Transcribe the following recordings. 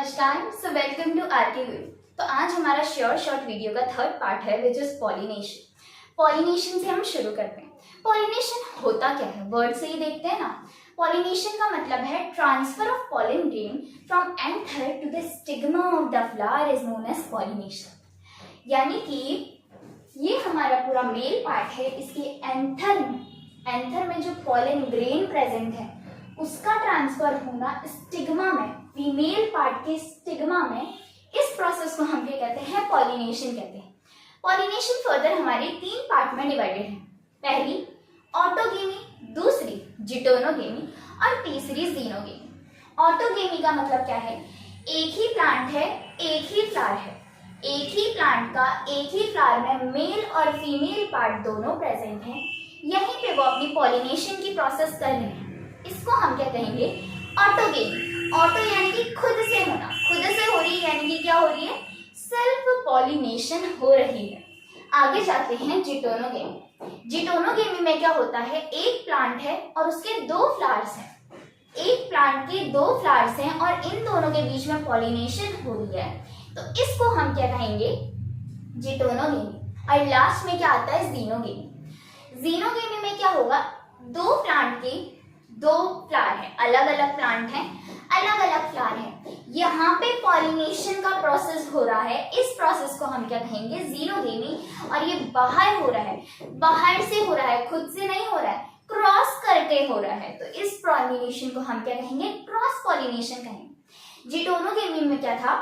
नमस्कार, so welcome to R K गुरु। तो आज हमारा शॉर्ट वीडियो का थर्ड पार्ट है विच इज पॉलिनेशन। पॉलिनेशन से हम शुरू करते हैं। पॉलिनेशन होता क्या है, वर्ड से ही देखते हैं ना। पॉलिनेशन का मतलब है transfer of pollen grain from anther to the stigma of the flower is known as pollination. यानी कि ये हमारा पूरा मेल पार्ट है, इसके एंथर में जो पॉलन ग्रेन प्रेजेंट है उसका ट्रांसफर होना स्टिग्मा में, फीमेल पार्ट के स्टिग्मा में, इस प्रोसेस को हम क्या कहते हैं, पॉलिनेशन कहते हैं। पॉलिनेशन फर्दर हमारे 3 पार्ट में डिवाइडेड है। पहली ऑटोगेमी, दूसरी जिटोनोगेमी और तीसरी जीनोगेमी। ऑटोगेमी का मतलब क्या है, एक ही प्लांट है, एक ही फ्लावर है, एक ही प्लांट का एक ही फ्लावर में मेल और फीमेल पार्ट दोनों प्रेजेंट हैं, यहीं पे वो अपनी पॉलिनेशन की प्रोसेस कर रहे हैं। इसको हम क्या कहेंगे, ऑटोगेमी। ऑटो यानी कि खुद से होना, खुद से हो रही है, यानी कि क्या हो रही है, सेल्फ पॉलिनेशन हो रही है। आगे जाते हैं जिटोनोगेमी। जिटोनोगेमी में क्या होता है, एक प्लांट है और उसके 2 फ्लावर्स हैं, एक प्लांट के 2 फ्लावर्स हैं और इन दोनों के बीच में पॉलिनेशन हो रही है, तो इसको हम क्या कहेंगे, जिटोनोगेमी। और लास्ट में क्या आता है, जीनोगेमी। जीनोगेमी में क्या होगा, 2 प्लांट के 2 फ्लावर है, अलग अलग प्लांट है, अलग अलग फ्लावर है, यहाँ पे पॉलिनेशन का प्रोसेस हो रहा है। इस प्रोसेस को हम क्या कहेंगे, जीनोगेमी। और ये बाहर हो रहा है, बाहर से हो रहा है, खुद से नहीं हो रहा है, क्रॉस करके हो रहा है, तो इस पॉलिनेशन को हम क्या कहेंगे, क्रॉस पॉलिनेशन कहेंगे। जिटोनोगेमी में क्या था,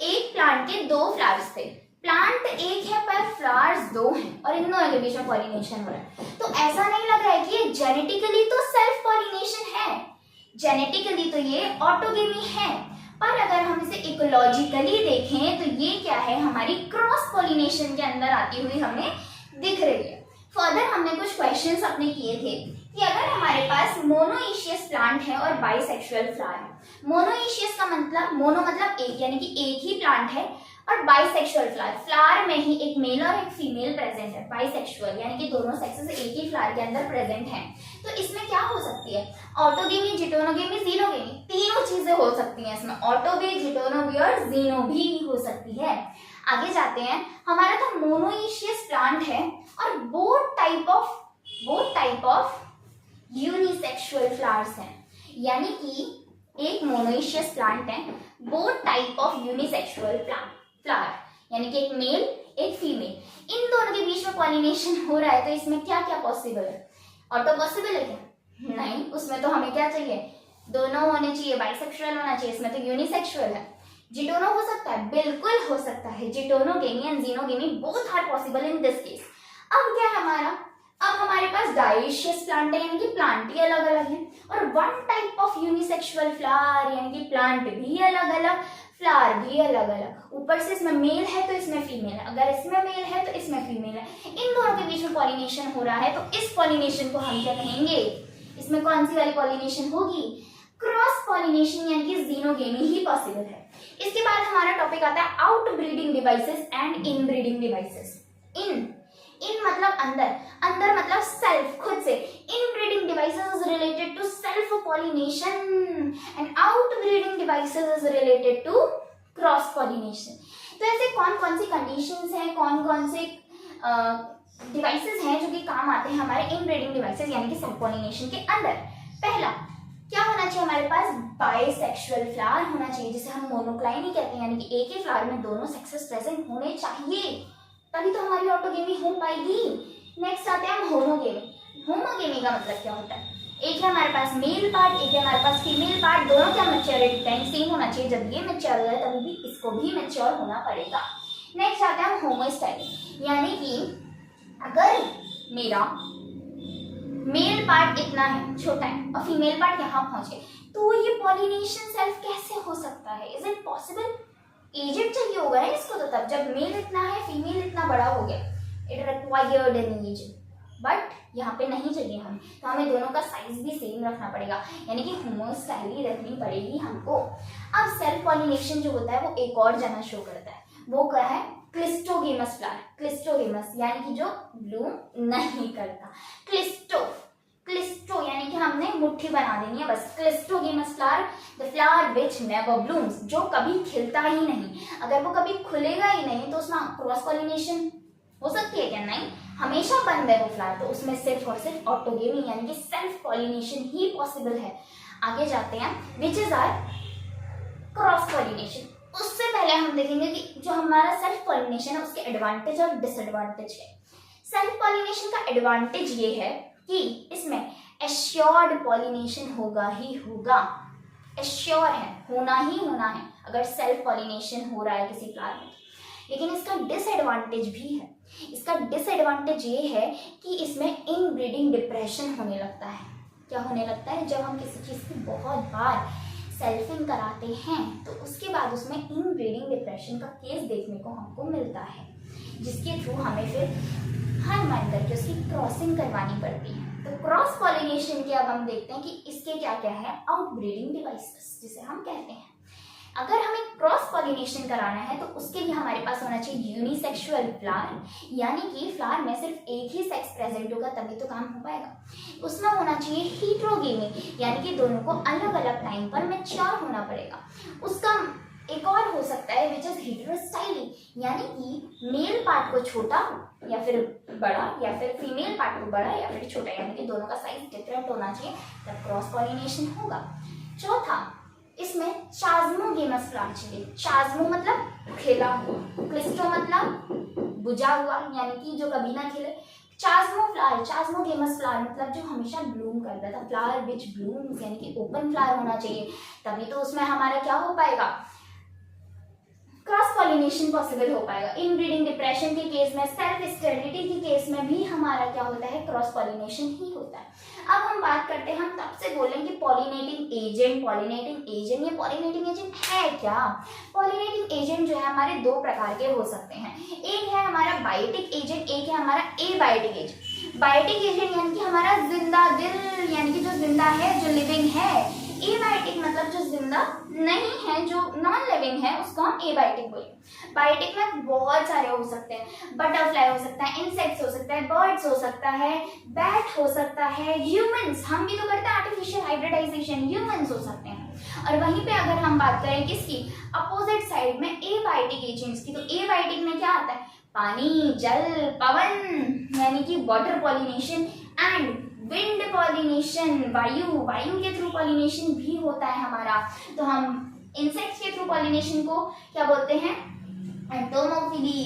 एक प्लांट के 2 फ्लावर्स थे, प्लांट एक है पर फ्लावर्स 2 हैं और इन दोनों के बीच में पॉलिनेशन हो रहा है। तो ऐसा नहीं लग रहा है कि ये जेनेटिकली तो सेल्फ पॉलिनेशन है, जेनेटिकली तो ये ऑटोगेमी है, पर अगर हम इसे इकोलॉजिकली देखें तो ये क्या है, हमारी क्रॉस पॉलिनेशन के अंदर आती हुई हमें दिख रही है। फर्दर हमने कुछ क्वेश्चंस अपने किए थे कि अगर हमारे पास मोनोइशियस प्लांट है और बाइसेक्सुअल फ्लावर है। मोनोइशियस का मतलब, मोनो मतलब एक, यानी कि एक ही प्लांट है, और बाइसेक्सुअल फ्लावर, फ्लावर में ही एक मेल और एक फीमेल प्रेजेंट है। बाइसेक्सुअल यानी कि दोनों सेक्सेस एक ही फ्लावर के अंदर प्रेजेंट हैं, तो इसमें क्या हो सकती है, ऑटोगेमी, जिटोनोगेमी, जीनोगेमी, तीनों चीजें हो सकती हैं इसमें। ऑटो भी, जिटोनो भी और जीनो भी हो सकती है। आगे जाते हैं, हमारा तो मोनोइशियस प्लांट है और both type of unisexual flowers हैं, यानी कि एक मोनोइशियस प्लांट है, both type of unisexual flower, यानी कि एक मेल एक फीमेल, इन दोनों के बीच में पॉलिनेशन हो रहा है। तो इसमें क्या क्या पॉसिबल है, ऑटो पॉसिबल है क्या, नहीं, उसमें तो हमें क्या चाहिए, दोनों होने चाहिए, बाइसेक्सुअल होना चाहिए, इसमें तो यूनिसेक्सुअल है। जिटोनो हो सकता है, बिल्कुल हो सकता है, geitonogamy and xenogamy both are possible in this case. अब क्या है हमारा, अब हमारे पास डाइशियस प्लांट है, यानी कि प्लांट ही अलग अलग है, और 1 टाइप ऑफ यूनिसेक्सुअल फ्लावर, यानी कि प्लांट भी अलग अलग, फ्लावर भी अलग अलग। ऊपर से इसमें मेल है तो इसमें फीमेल है, अगर इसमें मेल है तो इसमें फीमेल है, इन दोनों के बीच में पॉलिनेशन हो रहा है, तो इस पॉलिनेशन को हम क्या कहेंगे, इसमें कौन सी वाली पॉलिनेशन होगी, क्रॉस पॉलिनेशन, यानी कि जीनोगेमी ही पॉसिबल है। इसके बाद हमारा टॉपिक आता है outbreeding devices and inbreeding devices. In मतलब अंदर, अंदर मतलब सेल्फ, खुद से। Inbreeding devices is related to self pollination and outbreeding devices is related to cross pollination. तो ऐसे कौन कौन सी कंडीशंस हैं, कौन कौन से डिवाइसेस हैं जो कि काम आते हैं हमारे इन ब्रीडिंग डिवाइसेस, यानी कि सेल्फ पॉलिनेशन के अंदर। पहला क्या होना चाहिए हमारे पास, बाइसेक्सुअल फ्लावर होना चाहिए, जिसे हम मोनोक्लाइनी कहते हैं, यानी कि एक ही फ्लावर में दोनों सेक्सेस प्रेजेंट होने चाहिए, तभी तो हमारी ऑटोगेमी हो पाएगी। नेक्स्ट आते हैं हम होमोगेमी। होमोगेमी का मतलब क्या होता है, एक है हमारे पास मेल पार्ट, एक है हमारे पास फीमेल पार्ट, दोनों क्या मैच्योरिटी टाइम सेम होना चाहिए, जब ये मैच्योर हो जाए तभी भी इसको भी मैच्योर होना पड़ेगा। नेक्स्ट आते हैं हम होमोस्टाइल, यानी कि अगर मेरा मेल पार्ट इतना है, छोटा है, और फीमेल पार्ट यहाँ पहुंच गए, तो ये पॉलिनेशन सेल्फ कैसे हो सकता है, इज इट पॉसिबल, एजेड चाहिए होगा ना इसको, तो तब जब मेल इतना है फीमेल इतना बड़ा हो गया, it required an age, but यहाँ पे नहीं चाहिए हम, तो हमें दोनों का साइज भी सेम रखना पड़ेगा, यानी कि होमोस्टाइली रखनी पड़ेगी हमको। अब सेल्फ पॉलिनेशन जो होता है वो एक और जगह शो करता है, वो क्या है, क्लिस्टोगेमस फ्लावर, क्लिस्टोगेमस यानी कि जो ब्लूम नहीं करता, क्लिस्टो यानी कि हमने मुट्ठी बना देनी है बस, cleistogamous heterogamous flower, the flower which never blooms, जो कभी खिलता ही नहीं। अगर वो कभी खुलेगा ही नहीं तो उसमें क्रॉस पॉलिनेशन हो सकती है क्या? नहीं, हमेशा बंद है वो फ्लावर, तो उसमें सिर्फ और सिर्फ ऑटोगेमी यानी कि सेल्फ पॉलिनेशन ही पॉसिबल है। आगे जाते हैं, which is our cross pollination. उससे पहले हम देखेंगे कि जो हमारा सेल्फ पॉलिनेशन है उसके एडवांटेज और डिसएडवांटेज है। सेल्फ पॉलिनेशन का एडवांटेज ये है कि इसमें एश्योर्ड पॉलिनेशन होगा ही होगा, एश्योर है, होना ही होना है अगर सेल्फ पॉलिनेशन हो रहा है किसी फ्लावर में। लेकिन इसका डिसएडवांटेज भी है। इसका डिसएडवांटेज ये है कि इसमें इनब्रीडिंग डिप्रेशन होने लगता है। क्या होने लगता है? जब हम किसी चीज़ की बहुत बार सेल्फिंग कराते हैं तो उसके बाद उसमें इनब्रीडिंग डिप्रेशन का केस देखने को हमको मिलता है, जिसके थ्रू हमें फिर हर मंथ करके उसकी क्रॉसिंग करवानी पड़ती है। तो क्रॉस पॉलिनेशन के अब हम देखते हैं कि इसके क्या क्या है आउटब्रीडिंग डिवाइसेस जिसे हम कहते हैं। अगर हमें क्रॉस पॉलिनेशन कराना है तो उसके लिए हमारे पास होना चाहिए यूनिसेक्सुअल फ्लावर, यानी कि फ्लावर में सिर्फ एक ही सेक्स प्रेजेंट होगा तभी तो काम हो पाएगा। उसमें होना चाहिए हीट्रोगेमी, यानी कि दोनों को अलग अलग टाइम पर मैच्योर होना पड़ेगा। उसका एक और हो सकता है विच इज हेटेरोस्टाइली, यानी कि मेल पार्ट को छोटा या फिर बड़ा या फिर फीमेल पार्ट को बड़ा या फिर छोटा, यानी कि दोनों का साइज डिफरेंट होना चाहिए तब क्रॉस पॉलिनेशन होगा। चौथा, इसमें चाज्मोगेमस फ्लावर चाहिए। चाज्मो मतलब खिला हुआ, क्लिस्टो मतलब बुझा हुआ यानी कि जो कभी ना खिले। चाज्मो फ्लावर, चाज्मोगेमस फ्लावर मतलब जो हमेशा ब्लूम करता था, फ्लावर विच ब्लूम्स यानी कि ओपन फ्लावर होना चाहिए, तभी तो उसमें हमारा क्या हो पाएगा, क्रॉस पॉलिनेशन पॉसिबल हो पाएगा। इनब्रीडिंग डिप्रेशन के केस में, सेल्फ स्टेरिलिटी के केस में भी हमारा क्या होता है, क्रॉस पॉलिनेशन ही होता है। अब हम बात करते हैं, हम तब से बोलें कि पॉलिनेटिंग एजेंट, पॉलिनेटिंग एजेंट, ये पॉलिनेटिंग एजेंट है क्या? पॉलिनेटिंग एजेंट जो है हमारे दो प्रकार के हो सकते हैं। एक है हमारा बायोटिक एजेंट, एक है हमारा एबायोटिक एजेंट। बायोटिक एजेंट यानी कि हमारा जिंदा दिल, यानी कि जो जिंदा है, जो लिविंग है। एबायोटिक मतलब जो जिंदा नहीं है, जो नॉन लिविंग है, उसको हम एबायोटिक बोलेंगे। बायोटिक में बहुत सारे हो सकते हैं, बटरफ्लाई हो सकता है, इंसेक्ट्स हो सकता है, बर्ड्स हो सकता है, बैट हो सकता है, ह्यूमंस, हम भी तो करते हैं आर्टिफिशियल हाइब्रिडाइजेशन, ह्यूमंस हो सकते हैं। और वहीं पे अगर हम बात करें किसकी, अपोजिट साइड में एबायोटिक एजेंट्स की, तो एबायोटिक में क्या आता है, पानी, जल, पवन यानी कि water pollination and wind pollination, वायु के थ्रू पॉलिनेशन भी होता है हमारा। तो हम इंसेक्ट्स के थ्रू पॉलिनेशन को क्या बोलते हैं, एंटोमोफिली।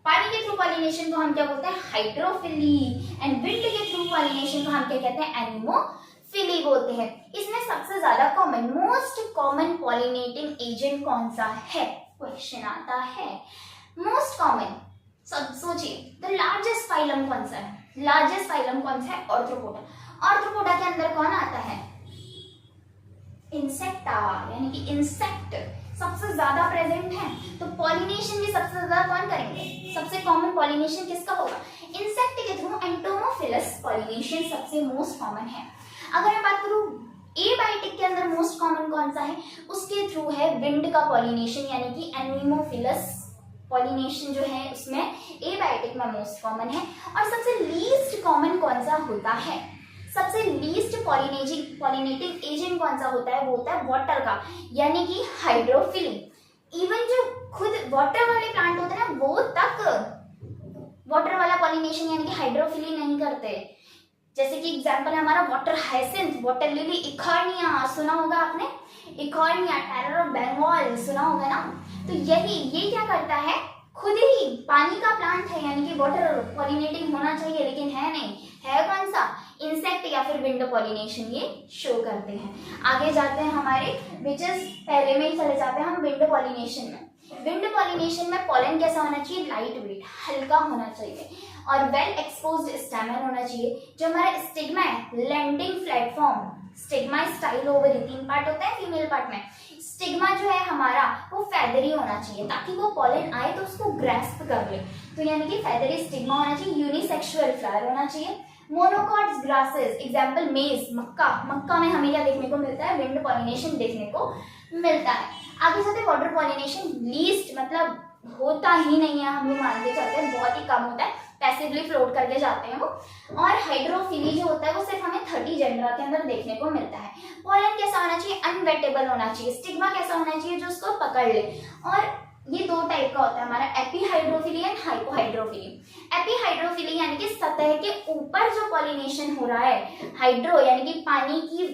पानी के थ्रू पॉलिनेशन को हम क्या बोलते हैं, हाइड्रोफिली। एंड विंड के थ्रू पॉलिनेशन को हम क्या कहते हैं, एनिमोफिली बोलते हैं। इसमें सबसे ज्यादा common, most common pollinating agent कौन सा है, क्वेश्चन आता है। मोस्ट कॉमन, सब सोचिए, द लार्जेस्ट फाइलम कौन सा है, लार्जेस्ट फाइलम कौन सा है, ऑर्थ्रोपोडा। ऑर्थ्रोपोडा के अंदर कौन आता है, इंसेक्टा, यानी कि इंसेक्ट सबसे ज्यादा प्रेजेंट है। तो पॉलिनेशन भी सबसे ज्यादा कौन करेंगे, सबसे कॉमन पॉलिनेशन किसका होगा, इंसेक्ट के थ्रू एंटोमोफिलस पॉलिनेशन सबसे मोस्ट कॉमन है। अगर मैं बात करूं एबायोटिक के अंदर मोस्ट कॉमन कौन सा है, उसके थ्रू है विंड का पॉलिनेशन, यानी कि एनिमोफिलस पॉलिनेशन जो है उसमें एबायोटिक में मोस्ट कॉमन है। और सबसे लीस्ट कॉमन कौन सा होता है, सबसे लीस्ट पॉलिनेटिंग एजेंट कौन सा होता है, वो होता है वाटर का, यानी कि हाइड्रोफिली। इवन जो खुद वाटर वाले प्लांट होते हैं ना, वो तक वाटर वाला पॉलिनेशन यानी कि हाइड्रोफिली नहीं करते। जैसे कि एग्जांपल है हमारा water hyacinth, water lily, Eichhornia सुना होगा आपने, इकॉर्निया, टेरर ऑफ बंगाल सुना होगा ना। तो ये क्या करता है, खुद ही पानी का प्लांट है, यानी कि वाटर पॉलिनेटिंग होना चाहिए लेकिन है नहीं, है कौन सा, इंसेक्ट या फिर विंड पॉलिनेशन ये शो करते हैं। आगे जाते हैं हमारे विच इज, पहले में ही चले जाते हैं हम विंड पॉलिनेशन में। विंड पॉलिनेशन में पॉलन कैसा होना चाहिए, लाइट वेट, हल्का होना चाहिए और वेल एक्सपोज्ड स्टैमेन होना चाहिए। जो हमारा स्टिग्मा है, landing platform, stigma style ovary, 3 part होता है फीमेल पार्ट में। स्टिग्मा जो है हमारा वो फेदरी होना चाहिए ताकि वो पॉलन आए तो उसको ग्रेस्प कर ले, तो यानी कि फेदरी स्टिग्मा होना चाहिए। यूनिसेक्सुअल फ्लावर होना चाहिए। मोनोकॉट्स ग्रासेस, एग्जाम्पल मेज, मक्का, मक्का में हमें क्या देखने को मिलता है, विंड पॉलिनेशन देखने को मिलता है। आगे जाते वाटर पॉलिनेशन, लीस्ट मतलब होता ही नहीं है, हम लोग मान के चलते हैं, बहुत ही कम होता है, पैसिवली फ्लोट करके जाते हैं वो। और हाइड्रोफिली जो होता है वो सिर्फ हमें 30 जेंडरा के अंदर देखने को मिलता है। पॉलन कैसा होना चाहिए, अनवेटेबल होना चाहिए। स्टिग्मा कैसा होना चाहिए, जो उसको पकड़ ले। और ये दो टाइप का होता है हमारा, एपीहाइड्रोफिली एंड हाइपोहाइड्रोफिली। एपीहाइड्रोफिली यानी कि सतह के ऊपर जो पॉलिनेशन हो रहा है, हाइड्रो यानी कि पानी की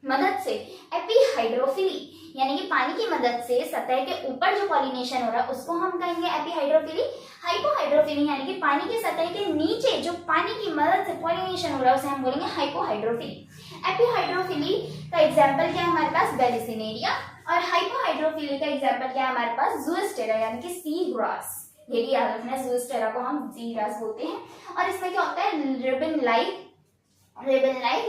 मदद से, एपीहाइड्रोफिली यानी कि पानी की मदद से सतह के ऊपर जो पॉलिनेशन हो रहा है उसको हम कहेंगे एपीहाइड्रोफिली। हाइपोहाइड्रोफिली यानी कि पानी की सतह के नीचे जो पानी की मदद से पॉलिनेशन हो रहा है उसे हम बोलेंगे हाइपोहाइड्रोफिली। एपीहाइड्रोफिली का एग्जांपल क्या है हमारे पास, बेलिसिनेरिया। और हाइपोहाइड्रोफिली का एग्जांपल क्या है हमारे पास, ज़ूस्टेरा यानी कि सी ग्रास। ये भी याद रखना है, ज़ूस्टेरा को हम सी ग्रास बोलते हैं। और इसमें क्या होता है, रिबन लाइक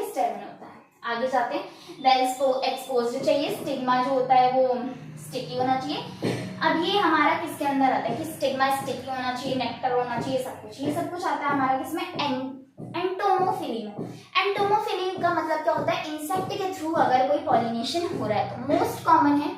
स्टेमन होता है। आगे जाते हैं, वेल एक्सपोज्ड चाहिए, स्टिग्मा जो होता है वो स्टिकी होना चाहिए। अब ये हमारा किसके अंदर आता है कि स्टिग्मा स्टिकी होना चाहिए, नेक्टर होना चाहिए, सब कुछ, ये सब कुछ आता है हमारा किसमें, एंटोमोफिली में। एंटोमोफिली का मतलब क्या होता है, इंसेक्ट के थ्रू अगर कोई पॉलिनेशन हो रहा है तो मोस्ट कॉमन है।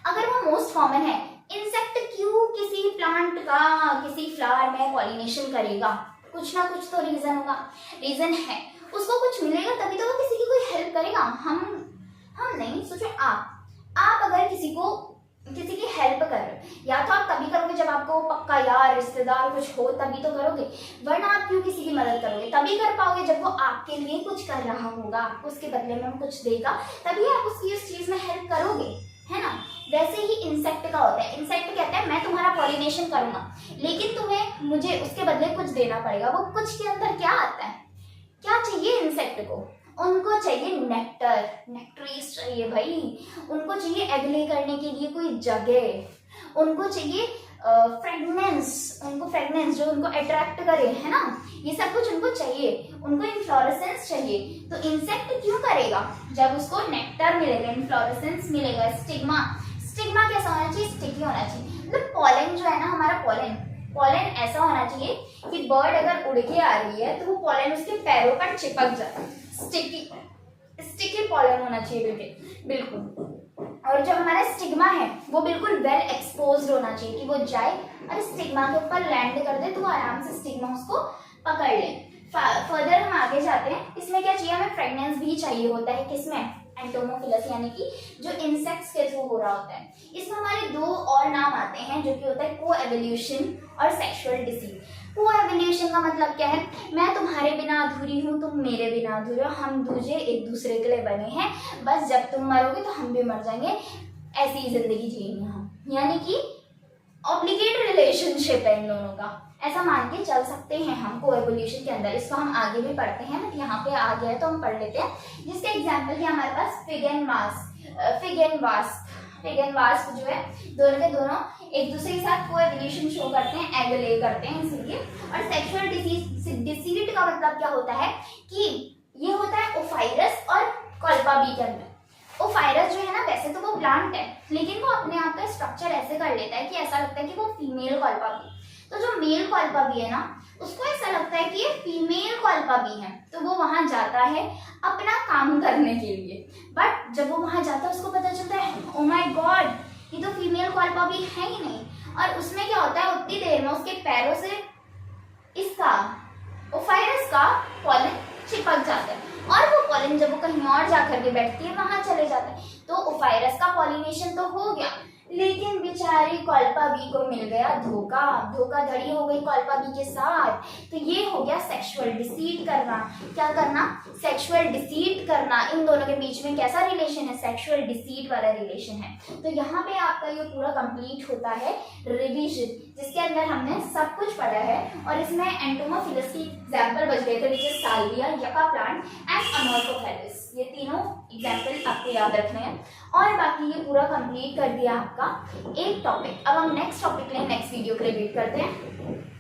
अगर वो मोस्ट कॉमन है, इंसेक्ट क्यों किसी प्लांट का किसी फ्लावर में पॉलिनेशन करेगा, कुछ ना कुछ तो रीजन होगा, रीजन है, उसको कुछ मिलेगा तभी तो वो किसी की कोई हेल्प करेगा। हम नहीं, सोचो आप अगर किसी की हेल्प कर रहे हो, या तो आप तभी करोगे जब आपको पक्का यार रिश्तेदार कुछ हो, तभी तो करोगे, वरना आप क्यों किसी की मदद करोगे, तभी कर पाओगे जब वो आपके लिए कुछ कर रहा होगा, आपको उसके बदले में कुछ देगा, तभी आप उसकी उस चीज में हेल्प करोगे, है ना। वैसे ही इंसेक्ट का होता है, इंसेक्ट कहता है मैं तुम्हारा पॉलिनेशन करूंगा, लेकिन तुम्हें मुझे उसके बदले कुछ देना पड़ेगा। वो कुछ के अंदर क्या आता है, क्या चाहिए इंसेक्ट को, उनको चाहिए नेक्टर, नेक्ट्रीज चाहिए भाई, उनको चाहिए एग ले करने के लिए कोई जगह, उनको चाहिए फ्रेगनेंस, उनको फ्रेगनेंस जो उनको अट्रैक्ट करे, है ना, ये सब कुछ उनको चाहिए, उनको इन्फ्लोरेसेंस चाहिए। तो इंसेक्ट क्यों करेगा, जब उसको नेक्टर मिलेगा, इन्फ्लोरेसेंस मिलेगा। स्टिग्मा कैसा होना चाहिए, स्टिकी होना चाहिए। मतलब पॉलन जो है ना हमारा, पॉलन ऐसा होना चाहिए कि बर्ड अगर उड़ के आ रही है तो वो पॉलन उसके पैरों पर चिपक जाए, स्टिकी पॉलन होना चाहिए बिल्कुल। और जो हमारा स्टिग्मा है वो बिल्कुल वेल एक्सपोज्ड होना चाहिए कि वो जाए और स्टिग्मा के ऊपर लैंड कर दे तो आराम से स्टिग्मा उसको पकड़ ले। फर्दर हम आगे जाते हैं, इसमें क्या चाहिए, हमें फ्रेगनेंस भी चाहिए होता है, किसमें, एंटोमोफिलस यानी कि जो इंसेक्ट्स के थ्रू हो रहा होता है। इसमें हमारे दो और नाम आते हैं जो कि होता है को एवोल्यूशन और सेक्सुअल डिसीज। को एवोल्यूशन का मतलब क्या है, मैं तुम्हारे बिना अधूरी हूँ, तुम मेरे बिना अधूरे हो, हम दूजे एक दूसरे के लिए बने हैं, बस जब तुम मरोगे तो हम भी मर जाएंगे, ऐसी ही जिंदगी जिएंगे हम, यानी कि ऑब्लिगेट रिलेशनशिप है इन दोनों का, ऐसा मान के चल सकते हैं हम को एवोल्यूशन के अंदर। इसको हम आगे भी पढ़ते हैं, बट यहाँ पे आ गया है तो हम पढ़ लेते हैं। जिसका एग्जाम्पल है हमारे पास फिग एंड वास्प जो है, दोनों के दोनों एक दूसरे के साथ को एवोल्यूशन शो करते हैं, एग ले करते हैं इसलिए। और सेक्सुअल डिसीड का मतलब क्या होता है कि ये होता है ओफाइरस और कॉल्पाबी के अंदर। ओफाइरस जो है ना, वैसे तो वो प्लांट है, लेकिन वो अपने आप का स्ट्रक्चर ऐसे कर लेता है कि ऐसा लगता है कि वो फीमेल कॉल्पाबी। तो जो मेल कॉल्पाबी है ना, उसको ऐसा लगता है कि ये फीमेल कॉल्पाबी है, तो वो वहां जाता है अपना काम करने के लिए। बट जब वो वहां जाता है उसको पता चलता है ओ माय गॉड, ये तो फीमेल कॉल्पाबी है ही नहीं। और उसमें क्या होता है, उतनी देर में उसके पैरों से इसका ओफाइरस का पॉलन चिपक जाता है, और वो पॉलन जब वो कहीं और जाकर के बैठती है वहां चले जाता है। तो ओफाइरस का पॉलिनेशन तो हो गया, लेकिन बेचारी कॉल्पाबी को मिल गया धोखाधड़ी हो गई कॉल्पाबी के साथ। तो ये हो गया सेक्सुअल डिसीट करना। क्या करना, सेक्सुअल डिसीट करना। इन दोनों के बीच में कैसा रिलेशन है, सेक्सुअल डिसीट वाला रिलेशन है। तो यहाँ पे आपका ये पूरा कंप्लीट होता है रिवीजन, जिसके अंदर हमने सब कुछ पढ़ा है। और इसमें एंटोमोफिलस की एग्जाम्पल बच गए थे, विच इज साल्विया, यका प्लांट एंड अमोर्फोफेलिस। ये तीनों एग्जाम्पल आपको याद रखने हैं। और बाकी ये पूरा कंप्लीट कर दिया आपका एक टॉपिक। अब हम नेक्स्ट टॉपिक के लिए नेक्स्ट वीडियो के लिए वेट करते हैं।